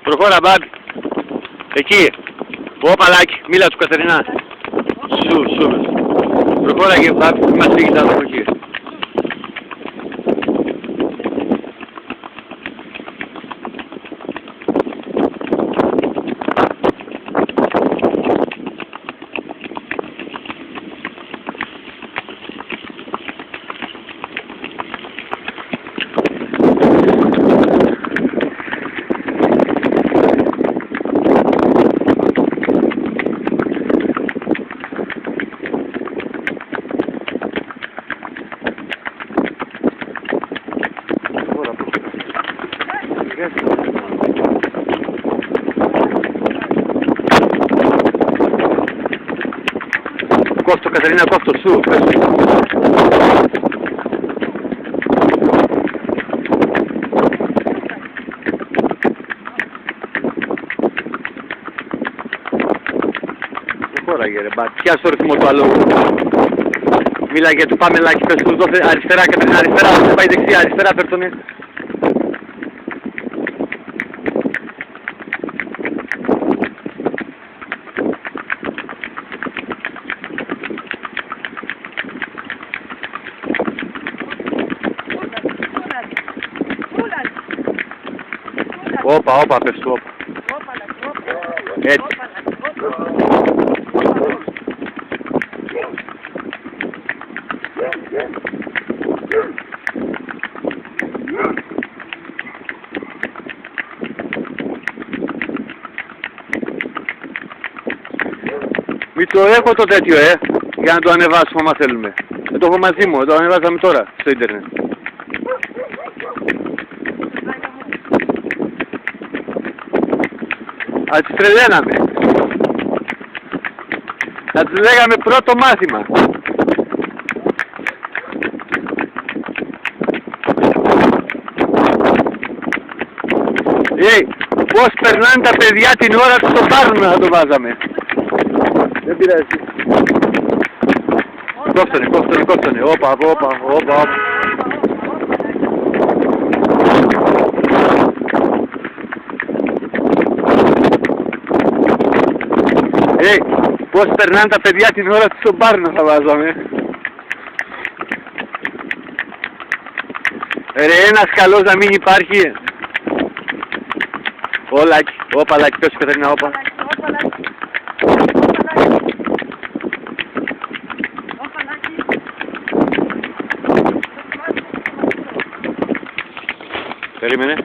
Προχώρα, μπαμπ. Εκεί. Ω, παλάκι. Μίλα του, Κατερινά. Σου. Προχώρα και μπαμπ. Μη μας φύγεις από εκεί. Κόφτω, Κατερίνα, κόφτω, σου. Χώραγε ρε μπα, πιάσ' το ρυθμό του αλόγου. Μίλα για το πάμε λάκι, πες τους δώσε αριστερά, Κατερίνα, αριστερά, όχι πάει δεξιά, αριστερά, φέρ' τον. Όπα, πες του, όπα. Έτσι. Μη το έχω το τέτοιο, για να το ανεβάσουμε άμα θέλουμε. Δεν το έχω μαζί μου, το ανεβάσαμε τώρα στο ίντερνετ. Θα τις τρελαίναμε. Θα τις λέγαμε πρώτο μάθημα. Πώς περνάνε τα παιδιά την ώρα τους στο πάρουν να το βάζαμε. Δεν πειράζει. Κόφτωνε. Όπα. Πώς περνάνε τα παιδιά την ώρα τους στον πάρνο θα βάζαμε. Ρε, ένας καλός να μην υπάρχει. Όλακι, όπα λάκι, πες σου Κατερίνα, όπα. Περίμενε.